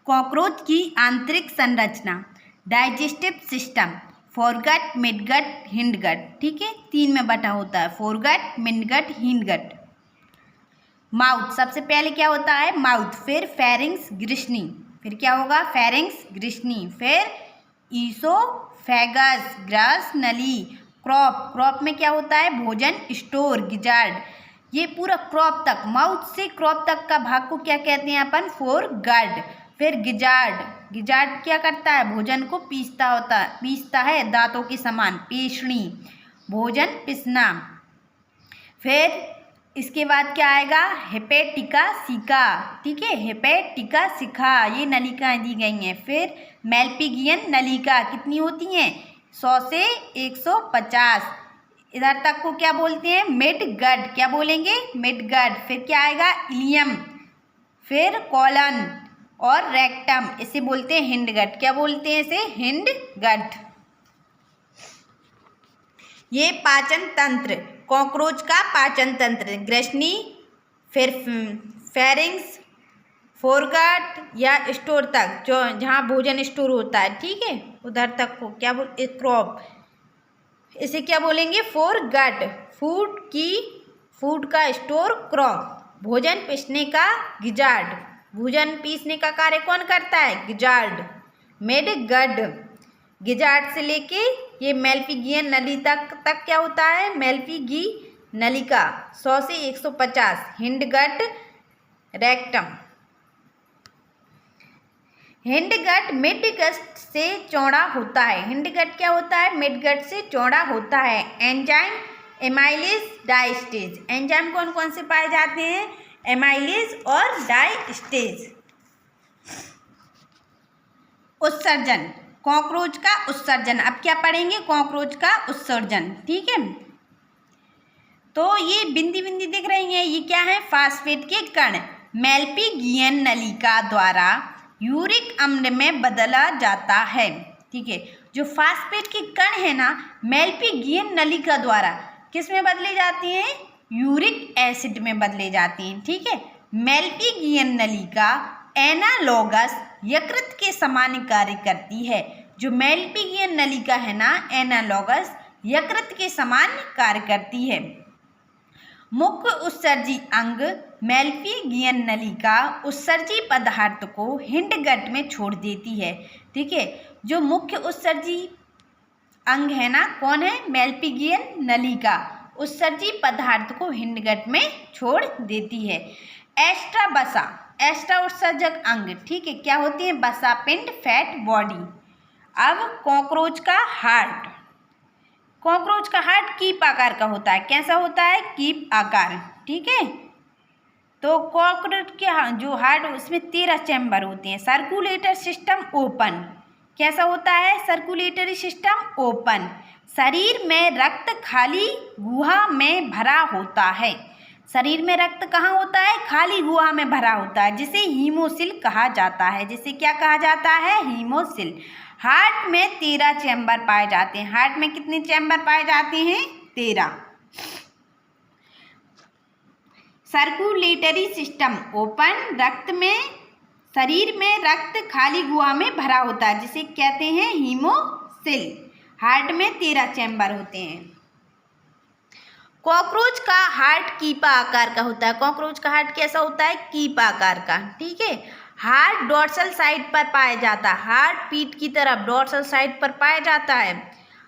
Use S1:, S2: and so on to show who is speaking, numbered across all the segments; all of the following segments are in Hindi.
S1: कॉकरोच की आंतरिक संरचना, digestive system, foregut, midgut, hindgut. ठीक है, 3 में बटा होता है, फोरगट, मिडगट, हिंडगट। माउथ, सबसे पहले क्या होता है माउथ, फिर फेरिंग्स ग्रिशनी, फिर क्या होगा फेरिंग्स ग्रिशनी, फिर ईसोफेगस ग्रस नली, क्रॉप, क्रॉप में क्या होता है भोजन स्टोर, गिजार्ड। ये पूरा क्रॉप तक, माउथ से क्रॉप तक का भाग को क्या कहते हैं अपन फोरगट। फिर गिजार्ड, गिजार्ड क्या करता है भोजन को पीसता है दांतों के समान, पेशणी, भोजन पिसना। फिर इसके बाद क्या आएगा हेपेटिका सिका। ठीक है, हेपेटिका सिका, ये नलिकाएं दी गई हैं। फिर मेल्पिगियन नलिका कितनी होती हैं 100 से 150, इधर तक को क्या बोलते हैं मिडगट, क्या बोलेंगे मिडगट। फिर क्या आएगा इलियम, फिर कॉलन और रेक्टम, इसे बोलते हैं हिंडगट, क्या बोलते हैं इसे हिंडगट। ये पाचन तंत्र, कॉकरोच का पाचन तंत्र, ग्रसनी, फिर फेरिंग्स, फोरगट या स्टोर तक, जो जहाँ भोजन स्टोर होता है, ठीक है उधर तक को क्या बोल क्रॉप, इसे क्या बोलेंगे फोरगट। फूड का स्टोर क्रॉप, भोजन पीसने का गिजार्ड, भोजन पीसने का कार्य कौन करता है गिजार्ड। मिडगट, गिजार्ड से लेके ये मेल्पिगियन नली तक क्या होता है मेल्पिगी नलिका 100 से 150, हिंडगट रेक्टम। हिंडगट मिडगट से चौड़ा होता है, हिंडगट क्या होता है मिडगट से चौड़ा होता है। एंजाइम एमाइलेज डाइस्टेज, एंजाइम कौन कौन से पाए जाते हैं एमाइलेज और डाइस्टेज। उत्सर्जन, कॉकरोच का उत्सर्जन, अब क्या पढ़ेंगे कॉकरोच का उत्सर्जन। ठीक है, तो ये बिंदी बिंदी दिख रही हैं, ये क्या है फास्फेट के कण मेल्पिगियन नलिका द्वारा यूरिक अम्ल में बदला जाता है। ठीक है, जो फास्फेट के कण है ना मेल्पिगियन नलिका द्वारा किस में बदले जाते हैं यूरिक एसिड में बदले जाते हैं। ठीक है, मेल्पिगियन नलिका एनालॉगस यकृत के समान कार्य करती है। जो मेल्पिगियन नलिका है ना एनालॉगस यकृत के समान कार्य करती है। मुख्य उत्सर्जी अंग मेल्पिगियन नलिका उत्सर्जी पदार्थ को हिंडगट में छोड़ देती है। ठीक है, जो मुख्य उत्सर्जी अंग है ना कौन है मेल्पिगियन नलिका, उत्सर्जी पदार्थ को हिंडगट में छोड़ देती है। एस्ट्रा बसा, एस्ट्रा उत्सर्जक अंग, ठीक है क्या होती है बसा पिंड फैट बॉडी। अब कॉकरोच का हार्ट, कॉकरोच का हार्ट कीप आकार का होता है, कैसा होता है कीप आकार। ठीक है, तो कॉकरोच के जो हार्ट उसमें 13 चैम्बर होते हैं। सर्कुलेटर सिस्टम ओपन, कैसा होता है सर्कुलेटरी सिस्टम ओपन। शरीर में रक्त खाली गुहा में भरा होता है, शरीर में रक्त कहाँ होता है खाली गुहा में भरा होता है, जिसे हीमोसिल कहा जाता है, जिसे क्या कहा जाता है हीमोसिल। हार्ट में 13 चैम्बर पाए जाते हैं, हार्ट में कितने चैम्बर पाए जाते हैं 13। सर्कुलेटरी सिस्टम ओपन, रक्त में शरीर में रक्त खाली गुहा में भरा होता है जिसे कहते हैं हीमोसिल। हार्ट में 13 चैम्बर होते हैं। कॉकरोच का हार्ट कीपा आकार का होता है, कॉकरोच का हार्ट कैसा होता है कीपा आकार का। ठीक है, हार्ट डॉर्सल साइड पर पाया जाता है, हार्ट पीठ की तरफ डॉर्सल साइड पर पाया जाता है।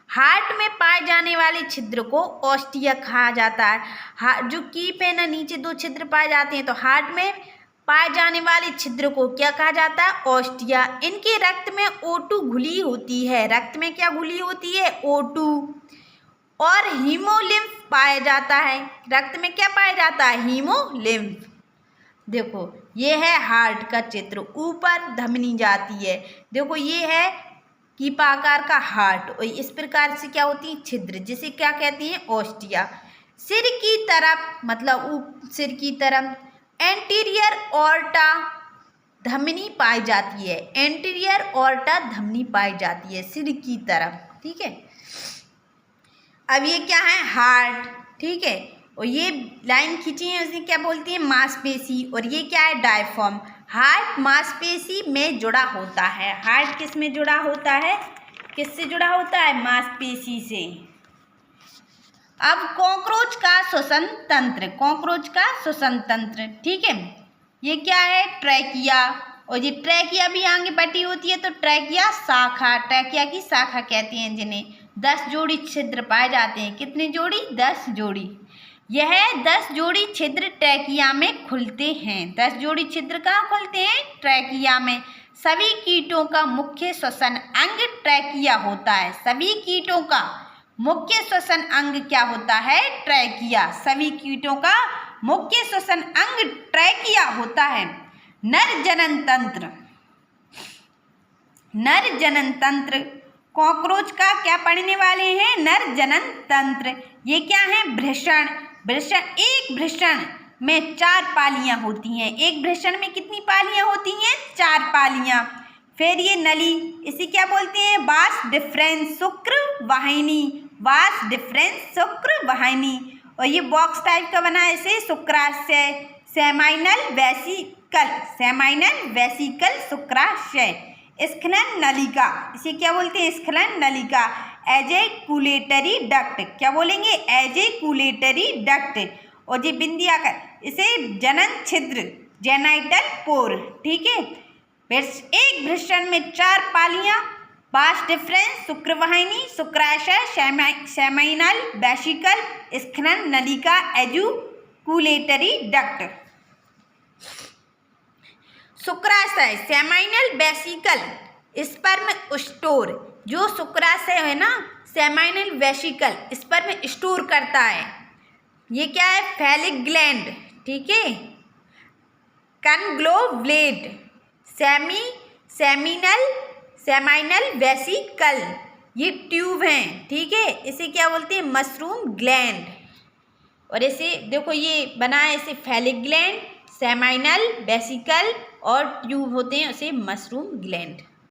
S1: हार्ट में पाए जाने वाले छिद्र को ऑस्टिया कहा जाता है। जो कीप है ना नीचे 2 छिद्र पाए जाते हैं, तो हार्ट में पाए जाने वाले छिद्र को क्या कहा जाता है ऑस्टिया। इनके रक्त में O2 घुली होती है, रक्त में क्या घुली होती है O2। और हीमोलिम्फ पाया जाता है, रक्त में क्या पाया जाता है हीमोलिम्फ। देखो ये है हार्ट का चित्र, ऊपर धमनी जाती है, देखो ये है कीपा आकार का हार्ट, और इस प्रकार से क्या होती है छिद्र जिसे क्या कहती हैं ऑस्टिया। सिर की तरफ मतलब सिर की तरफ एंटीरियर ऑर्टा धमनी पाई जाती है, एंटीरियर ऑर्टा धमनी पाई जाती है सिर की तरफ। ठीक है, अब ये क्या है हार्ट। ठीक है, और ये लाइन खींची है उसे क्या बोलती है मांसपेशी, और ये क्या है डायफ्राम। हार्ट मांसपेशी में जुड़ा होता है। हार्ट किस में जुड़ा होता है? किससे जुड़ा होता है? मांसपेशी से। अब कॉकरोच का श्वसन तंत्र, कॉकरोच का श्वसन तंत्र, ठीक है, ये क्या है? ट्रैकिया, और ये ट्रैकिया भी आगे बटी होती है, तो ट्रैकिया शाखा, ट्रैकिया की शाखा कहते हैं जिन्हें। 10 जोड़ी छिद्र पाए जाते हैं। कितने जोड़ी? 10 जोड़ी। यह 10 जोड़ी छिद्र ट्रैकिया में खुलते हैं। 10 जोड़ी छिद्र कहाँ खुलते हैं? ट्रैकिया में। सभी कीटों का मुख्य श्वसन अंग ट्रैकिया होता है। सभी कीटों का मुख्य श्वसन अंग क्या होता है? ट्रैकिया। सभी कीटों का मुख्य श्वसन अंग ट्रैकिया होता है। नर जनन तंत्र, नर जनन तंत्र, कॉकरोच का क्या पढ़ने वाले हैं? नर जनन तंत्र। ये क्या है? वृषण। वृषण, एक वृषण में 4 पालियां होती हैं। एक वृषण में कितनी पालियां होती हैं? 4 पालियां। फिर ये नली, इसे क्या बोलते हैं? वास डिफरेंस शुक्र वाहिनी, वास डिफरेंस शुक्र वाहिनी। और ये बॉक्स टाइप का बना है, इसे शुक्राशय, सेमाइनल वेसिकल, सेमाइनल वेसिकल शुक्राशय। स्खलन नलिका, इसे क्या बोलते हैं? स्खलन नलिका। एजेकुलेटरी डक्ट, क्या बोलेंगे? Ejaculatory duct. और ये बिंदिया का, इसे जनन छिद्र, जेनाइटल पोर, ठीक है। फिर एक वृषण में 4 पालियां, वास डिफरेंस, शुक्रवाहिनी, शुक्राशय, सेमाइनल वेसिकल, स्खलन नलिका, एजेकुलेटरी डक्ट। शुक्राशय, सेमाइनल वेसिकल, स्पर्म स्टोर, जो शुक्राशय है ना, सेमाइनल वेसिकल स्पर्म स्टोर करता है। ये क्या है? फैलिक ग्लैंड, ठीक है। कनग्लोब्लेड, सेमाइनल वेसिकल, ये ट्यूब हैं, ठीक है। इसे क्या बोलते हैं? Mushroom gland. और इसे देखो, ये बना है, इसे फैलिक ग्लैंड, सेमाइनल वेसिकल और ट्यूब होते हैं, उसे मशरूम ग्लैंड।